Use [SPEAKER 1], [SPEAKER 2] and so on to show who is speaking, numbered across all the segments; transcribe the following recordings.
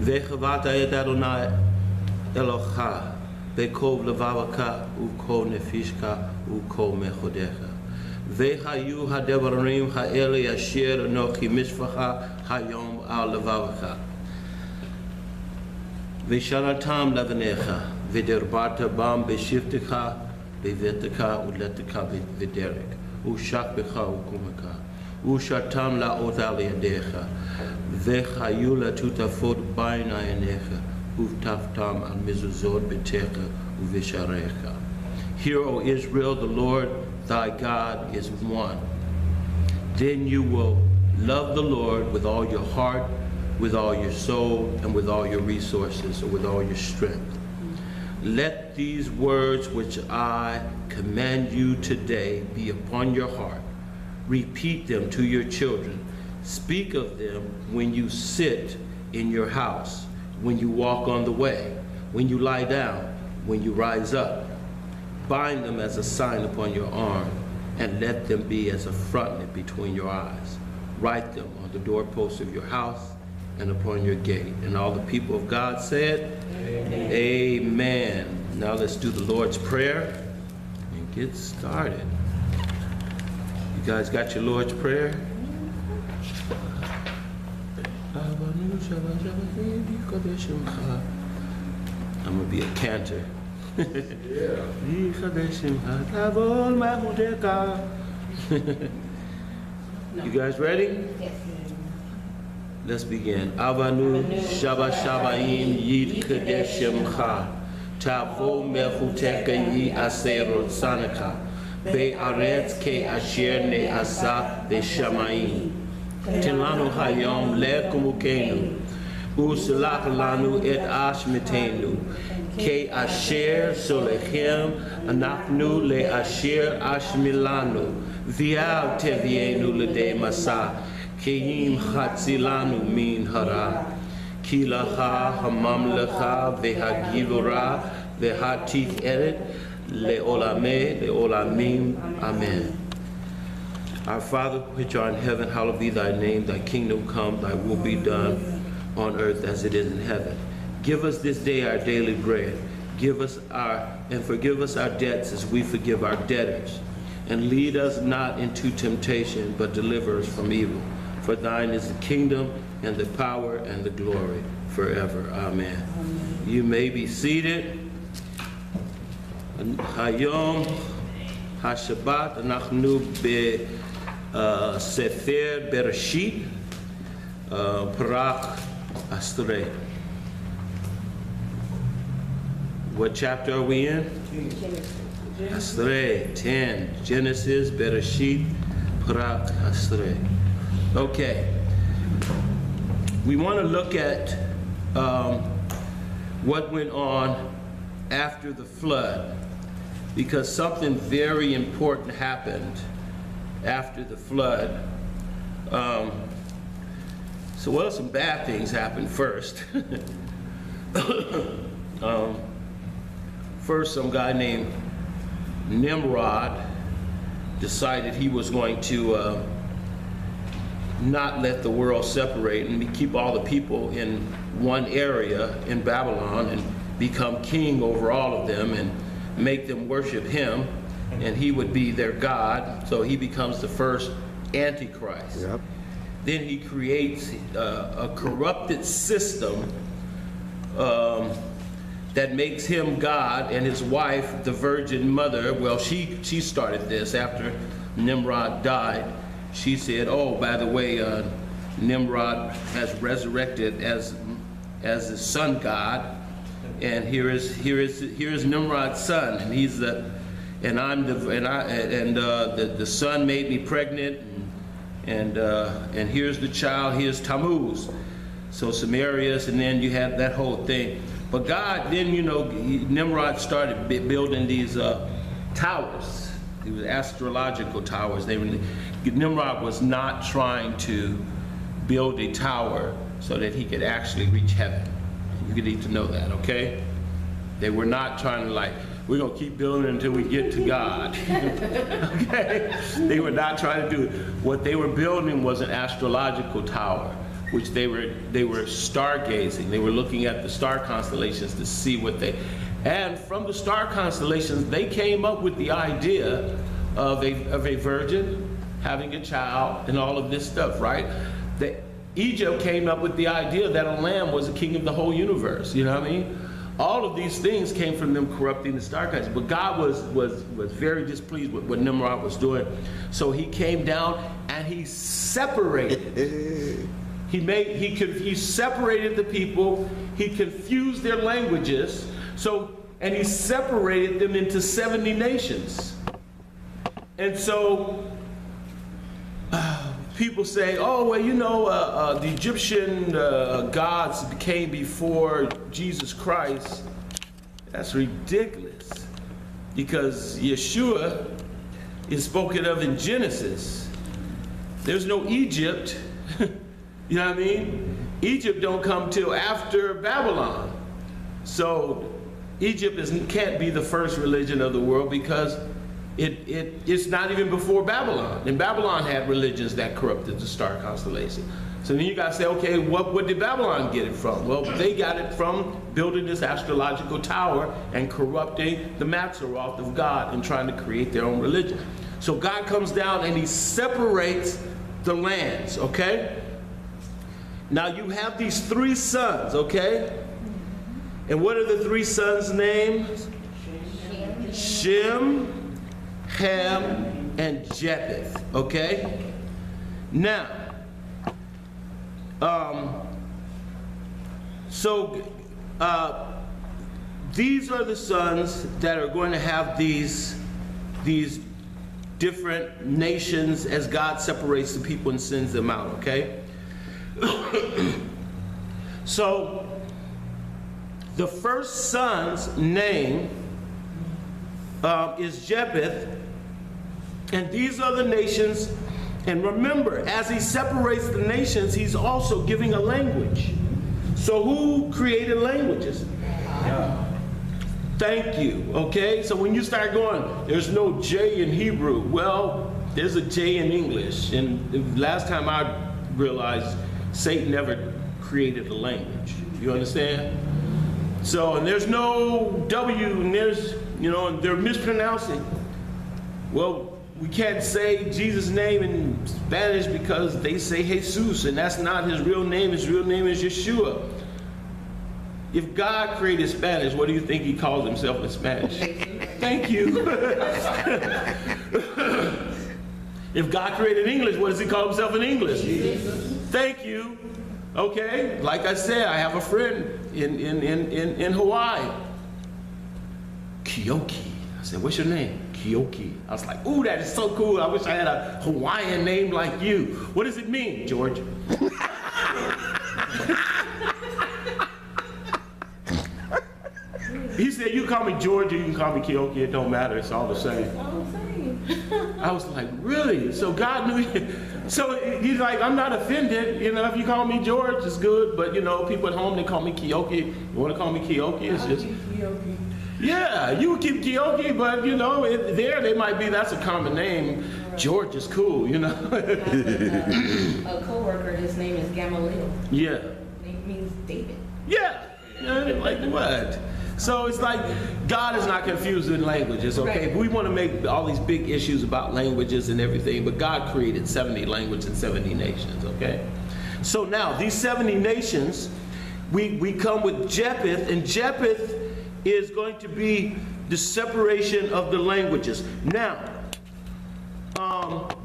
[SPEAKER 1] וקרבת את אדוני אלוהיך בכל לבבך וכל נפשך וכל מאודך. והיו הדברים האלה אשר אנוכי משפחה היום על לבבך. ושנתם לבניך, ודרברת בם בשבתך, בביתך ולתך בדרך, ושכבך וקומך, ושרתם לאות על ידיך, וחיו לטוטפות בין עיניך, ובטפתם על מזוזות ביתך ובשעריך. Hear, O Israel, the Lord thy God is one. Then you will love the Lord with all your heart, with all your soul, and with all your resources, or with all your strength. Let these words which I command you today be upon your heart. Repeat them to your children. Speak of them when you sit in your house, when you walk on the way, when you lie down, when you rise up. Bind them as a sign upon your arm, and let them be as a frontlet between your eyes. Write them on the doorposts of your house and upon your gate. And all the people of God said, Amen. Amen. Now let's do the Lord's Prayer and get started. You guys got your Lord's Prayer? I'm going to be a cantor. You guys ready?
[SPEAKER 2] Yes.
[SPEAKER 1] Let's begin. Avanu Shaba Shabaim Yid Kadeshimcha Tavo Mechuteka Yi Aserot Sanaka Be Aretz Ke Asher Ne Asa De Shamaim Tilanu Hayom Lekumukenu Usalak Lanu Et Ashmetenu Ke Asher Solechem Anachnu Le Asher Ashmilanu Vial Tevienu Lede Masa Keim Chatzilanu Min Hara Kilacha Hamamlecha Vehagilura Vehatik Eret Leolame Leolamim Amen. Our Father which art in heaven, hallowed be thy name, thy kingdom come, thy will be done on earth as it is in heaven. Give us this day our daily bread. Forgive us our debts as we forgive our debtors. And lead us not into temptation, but deliver us from evil. For thine is the kingdom and the power and the glory forever. Amen. Amen. You may be seated. Hayom HaShabbat Anachnu Sefer Bereshit Parak Ester. What chapter are we in? Ester 10. Genesis, Bereshit, Parak Ester. Okay. We want to look at what went on after the flood, because something very important happened after the flood. Some bad things happened first. First, some guy named Nimrod decided he was going to not let the world separate and keep all the people in one area in Babylon and become king over all of them and make them worship him, and he would be their God. So he becomes the first Antichrist. Yep. Then he creates a corrupted system that makes him God, and his wife, the Virgin Mother, well, she started this after Nimrod died. She said, oh, by the way, Nimrod has resurrected as the sun god, and here is Nimrod's son, and he's the son made me pregnant, and here's the child, here's Tammuz. So Sumerius, and then you have that whole thing. But God, then, Nimrod started building these towers. These were astrological towers. Nimrod was not trying to build a tower so that he could actually reach heaven. You need to know that, okay? They were not trying to we're going to keep building until we get to God. Okay? They were not trying to do it. What they were building was an astrological tower, which they were stargazing. They were looking at the star constellations to see what they, and from the star constellations, they came up with the idea of a virgin having a child and all of this stuff, right? Egypt came up with the idea that a lamb was the king of the whole universe, you know what I mean? All of these things came from them corrupting the star constellations. But God was very displeased with what Nimrod was doing. So he came down and he separated. He separated the people. He confused their languages. And he separated them into 70 nations. And so people say, oh, well, you know, the Egyptian gods came before Jesus Christ. That's ridiculous, because Yeshua is spoken of in Genesis. There's no Egypt. You know what I mean? Egypt don't come till after Babylon. So Egypt can't be the first religion of the world, because it's not even before Babylon. And Babylon had religions that corrupted the star constellation. So then you got to say, okay, what did Babylon get it from? Well, they got it from building this astrological tower and corrupting the Mazzaroth of God and trying to create their own religion. So God comes down and he separates the lands, okay? Now you have these 3 sons, okay? And what are the 3 sons' names? Shem, Ham, and Japheth, okay? Now, these are the sons that are going to have these different nations as God separates the people and sends them out, okay? So, the first son's name is Japheth, and these are the nations. And remember, as he separates the nations, he's also giving a language. So who created languages? Yeah. Thank you, okay? So when you start going, there's no J in Hebrew. Well, there's a J in English. And the last time I realized, Satan never created a language. You understand? So, and there's no W, and there's, you know, and they're mispronouncing. Well, we can't say Jesus' name in Spanish because they say Jesus, and that's not his real name. His real name is Yeshua. If God created Spanish, what do you think he calls himself in Spanish? Thank you. If God created English, what does he call himself in English? Jesus. Thank you. Okay, like I said, I have a friend in Hawaii. Kyoki. I said, what's your name? Kyoki. I was like, ooh, that is so cool. I wish I had a Hawaiian name like you. What does it mean, George? He said, you call me George or you can call me Kyoki. It don't matter. It's all the same. It's all the same. I was like, really? So God knew it. So he's like, I'm not offended. You know, if you call me George, it's good. But, you know, people at home, they call me Kyoki. You want to call me Kyoki? It's just... Kyoki. Yeah, you keep Kyoki, but, you know, there they might be, that's a common name. Right. George is cool, you know.
[SPEAKER 2] A coworker, his name is Gamaliel.
[SPEAKER 1] Yeah.
[SPEAKER 2] It means David.
[SPEAKER 1] Yeah. Like what? So it's like God is not confused in languages, okay? Right. We want to make all these big issues about languages and everything, but God created 70 languages and 70 nations, okay? So now, these 70 nations, we come with Japheth, and Japheth is going to be the separation of the languages. Now,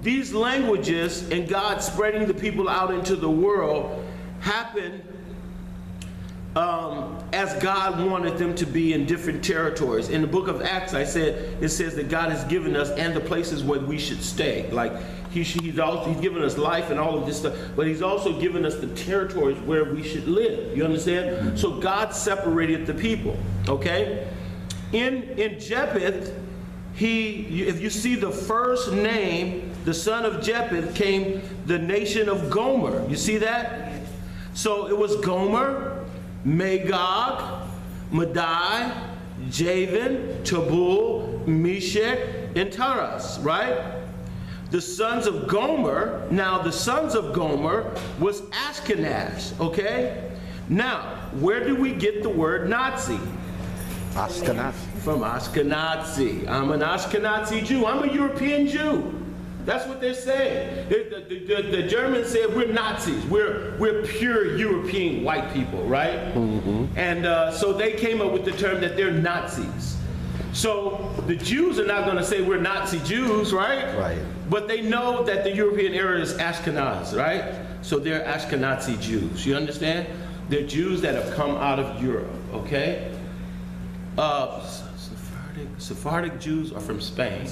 [SPEAKER 1] these languages and God spreading the people out into the world happen as God wanted them to be in different territories. In the book of Acts, it says that God has given us and the places where we should stay. Like he's given us life and all of this stuff, but he's also given us the territories where we should live. You understand? So God separated the people. Okay? In Japheth, if you see the first name, the son of Japheth came the nation of Gomer. You see that? So it was Gomer, Magog, Madai, Javan, Tabul, Meshach, and Taras, right? The sons of Gomer, now the sons of Gomer was Ashkenaz, okay? Now, where do we get the word Nazi?
[SPEAKER 3] Ashkenaz.
[SPEAKER 1] From Ashkenazi. I'm an Ashkenazi Jew. I'm a European Jew. That's what they're saying. The Germans said we're Nazis. We're pure European white people, right? And so they came up with the term that they're Nazis. So the Jews are not going to say we're Nazi Jews, right?
[SPEAKER 3] Right.
[SPEAKER 1] But they know that the European area is Ashkenaz, right? So they're Ashkenazi Jews. You understand? They're Jews that have come out of Europe, okay? Sephardic Jews are from Spain,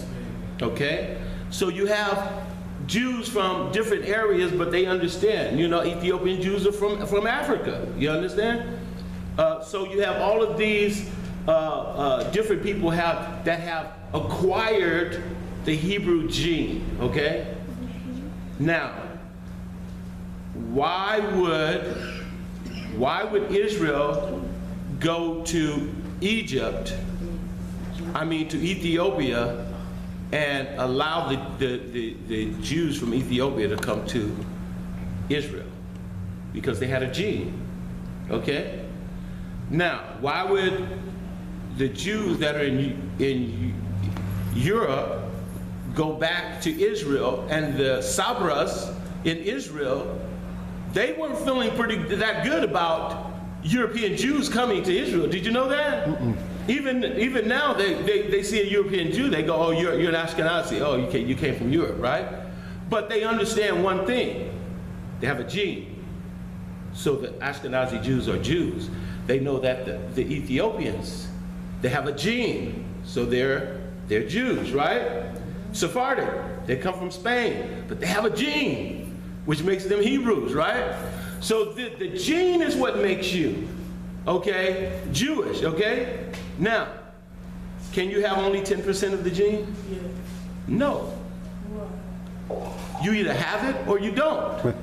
[SPEAKER 1] okay? So you have Jews from different areas, but they understand. You know, Ethiopian Jews are from Africa. You understand? So you have all of these different people that have acquired the Hebrew gene, okay? Now, why would Israel go to to Ethiopia and allow the Jews from Ethiopia to come to Israel? Because they had a gene, okay? Now, why would the Jews that are in Europe go back to Israel, and the Sabras in Israel, they weren't feeling that good about European Jews coming to Israel? Did you know that? Even now, they see a European Jew, they go, oh, you're an Ashkenazi. Oh, you came from Europe, right? But they understand one thing. They have a gene. So the Ashkenazi Jews are Jews. They know that the Ethiopians, they have a gene. So they're Jews, right? Sephardic, they come from Spain, but they have a gene, which makes them Hebrews, right? So the gene is what makes you, okay, Jewish, okay? Now, can you have only 10% of the gene?
[SPEAKER 2] Yes.
[SPEAKER 1] No. You either have it or you don't.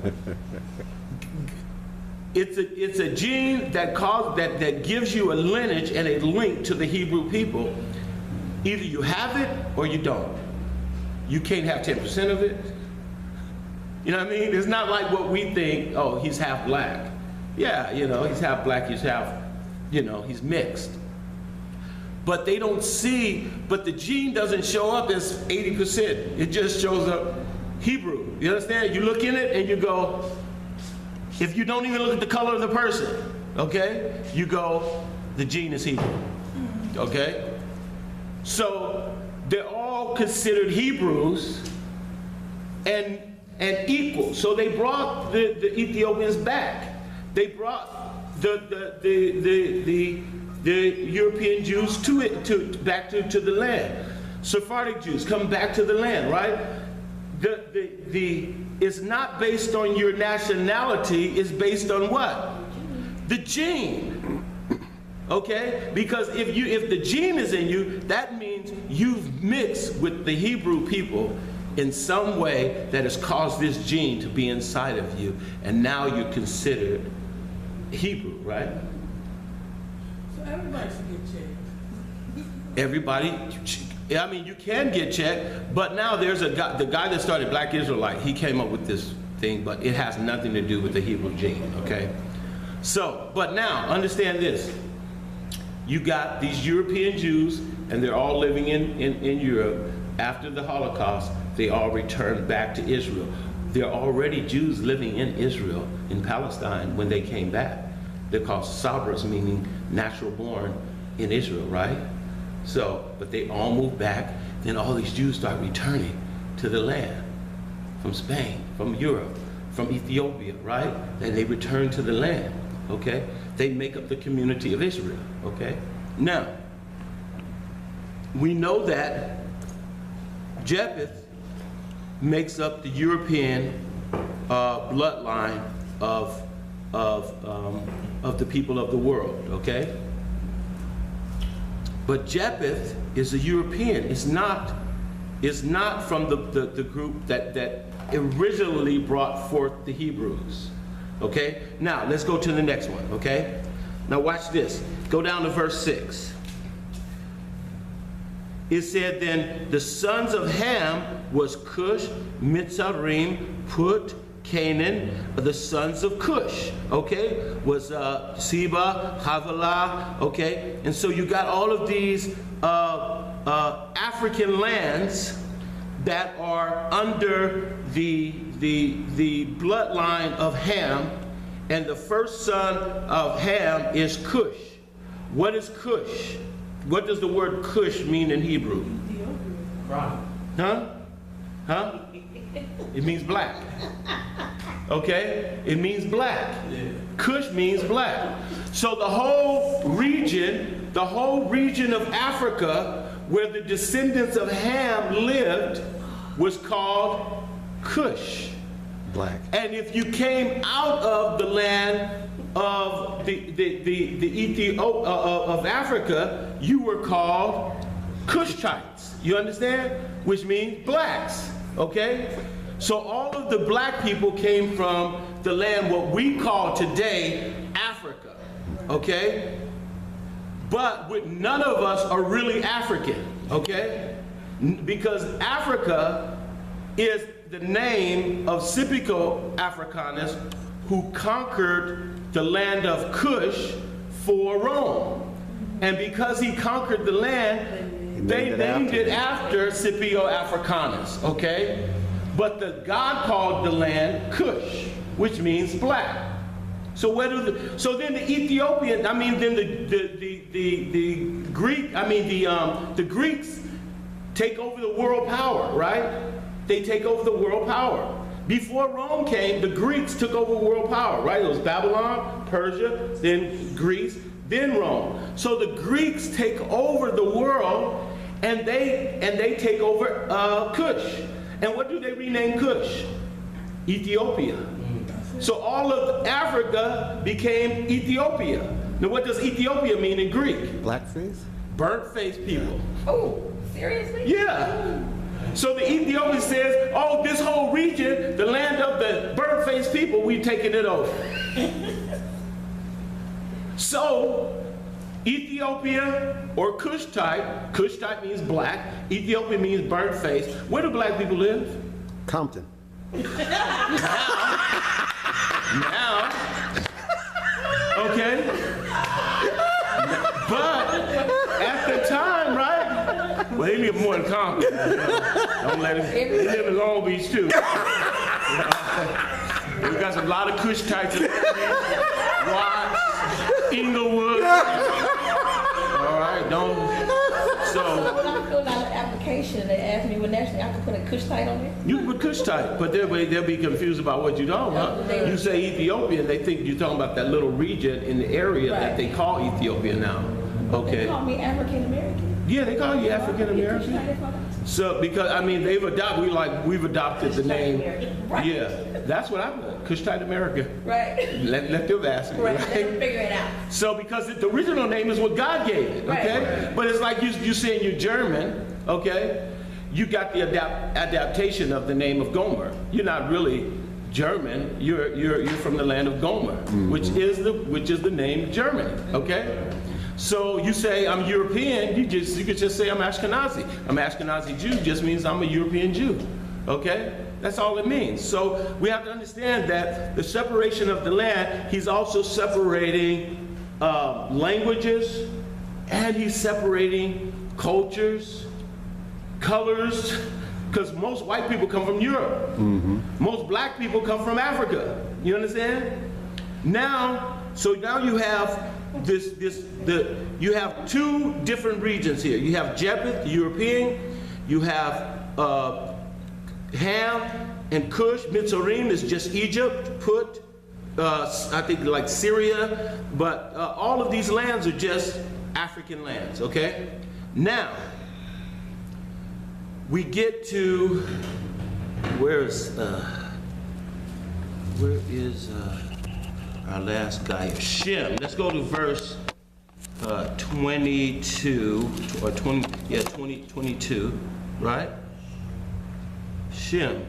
[SPEAKER 1] It's a gene that gives you a lineage and a link to the Hebrew people. Either you have it or you don't. You can't have 10% of it. You know what I mean? It's not like what we think, oh, he's half black. Yeah, you know, he's half black, he's half, you know, he's mixed. But they don't see, but the gene doesn't show up as 80%. It just shows up Hebrew. You understand? You look in it and you go, if you don't even look at the color of the person, okay, you go, the gene is Hebrew, okay? So they're all considered Hebrews and equal. So they brought the Ethiopians back. They brought the European Jews back to the land. Sephardic Jews come back to the land, right? It's not based on your nationality, it's based on what? The gene. Okay? Because if the gene is in you, that means you've mixed with the Hebrew people in some way that has caused this gene to be inside of you, and now you're considered Hebrew, right?
[SPEAKER 4] So everybody should get checked.
[SPEAKER 1] Everybody, I mean, you can get checked, but now there's the guy that started Black Israelite, he came up with this thing, but it has nothing to do with the Hebrew gene, okay? So, but now, understand this. You got these European Jews, and they're all living in Europe. After the Holocaust, they all returned back to Israel. There are already Jews living in Israel, in Palestine, when they came back. They're called Sabras, meaning natural born in Israel, right? So, but they all moved back. Then all these Jews start returning to the land from Spain, from Europe, from Ethiopia, right? And they return to the land, okay? They make up the community of Israel, okay? Now, we know that Japheth makes up the European bloodline of the people of the world, okay? But Japheth is a European. It's not from the group that originally brought forth the Hebrews, okay? Now, let's go to the next one, okay? Now watch this. Go down to verse 6. it said then the sons of Ham was Cush, Mitzrayim, Put, Canaan. The sons of Cush, okay, was Seba, Havilah, okay, and so you got all of these African lands that are under the bloodline of Ham, and the first son of Ham is Cush. What is Cush? What does the word Cush mean in Hebrew? Huh? Huh? It means black. Okay? It means black. Cush means black. So the whole region of Africa where the descendants of Ham lived was called Cush.
[SPEAKER 3] Black.
[SPEAKER 1] And if you came out of the land of of Africa, you were called Cushites. You understand? Which means blacks. Okay? So all of the black people came from the land what we call today Africa. Okay? But none of us are really African. Okay? Because Africa is the name of Scipio Africanus, who conquered the land of Cush for Rome. And because he conquered the land, they named it after Scipio Africanus, okay? But God called the land Cush, which means black. So then the Ethiopian, I mean, then the Greeks take over the world power, right? They take over the world power. Before Rome came, the Greeks took over world power, right? It was Babylon, Persia, then Greece, then Rome. So the Greeks take over the world, and they take over Cush. And what do they rename Cush? Ethiopia. So all of Africa became Ethiopia. Now what does Ethiopia mean in Greek?
[SPEAKER 3] Blackface?
[SPEAKER 1] Burnt-faced people.
[SPEAKER 2] Oh, seriously?
[SPEAKER 1] Yeah. So the Ethiopian says, oh, this whole region, the land of the burnt-faced people, we've taken it over. So Ethiopia or Cushite means black, Ethiopia means burnt-faced. Where do black people live?
[SPEAKER 3] Compton.
[SPEAKER 1] Now, okay? But at the time, right? Well, they live more in Compton. Don't let him. They live in Long Beach too. We got a lot of Cushites in Watts, Inglewood. All right, don't. So
[SPEAKER 2] when I filled out an application, they asked me, well, naturally, I could put a Cushite on there?
[SPEAKER 1] you can put Cushite, but they'll be confused about what you're talking about. You say Ethiopian, they think you're talking about that little region in the area that they call Ethiopia now. Okay.
[SPEAKER 2] They call me African American.
[SPEAKER 1] Yeah, they call you African American. So because I mean we've adopted the name.
[SPEAKER 2] Right.
[SPEAKER 1] Yeah, that's what I'm Cushite America.
[SPEAKER 2] Right.
[SPEAKER 1] Let them ask me.
[SPEAKER 2] Right.
[SPEAKER 1] Right?
[SPEAKER 2] Let them figure it out.
[SPEAKER 1] So because the original name is what God gave it. Okay.
[SPEAKER 2] Right.
[SPEAKER 1] But it's like you saying you're German. Okay. You got the adaptation of the name of Gomer. You're not really German. You're from the land of Gomer, which is the name Germany. Okay. So you say I'm European, you could just say I'm Ashkenazi. I'm Ashkenazi Jew just means I'm a European Jew. Okay? That's all it means. So we have to understand that the separation of the land, he's also separating languages, and he's separating cultures, colors, because most white people come from Europe. Most black people come from Africa. You understand? So now you have you have two different regions here. You have Japheth, European. You have Ham and Cush. Mitzrayim is just Egypt. Put, I think like Syria. But all of these lands are just African lands. Okay. Now we get to where is our last guy, Shem. Let's go to verse 22 or 22, right? Shem.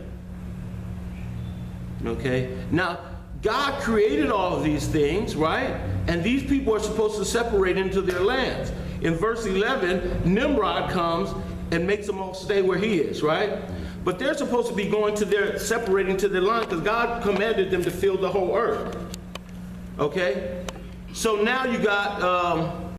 [SPEAKER 1] Okay. Now, God created all of these things, right? And these people are supposed to separate into their lands. In verse 11, Nimrod comes and makes them all stay where he is, right? But they're supposed to be going to their, separating to their line, because God commanded them to fill the whole earth. Okay? So now you got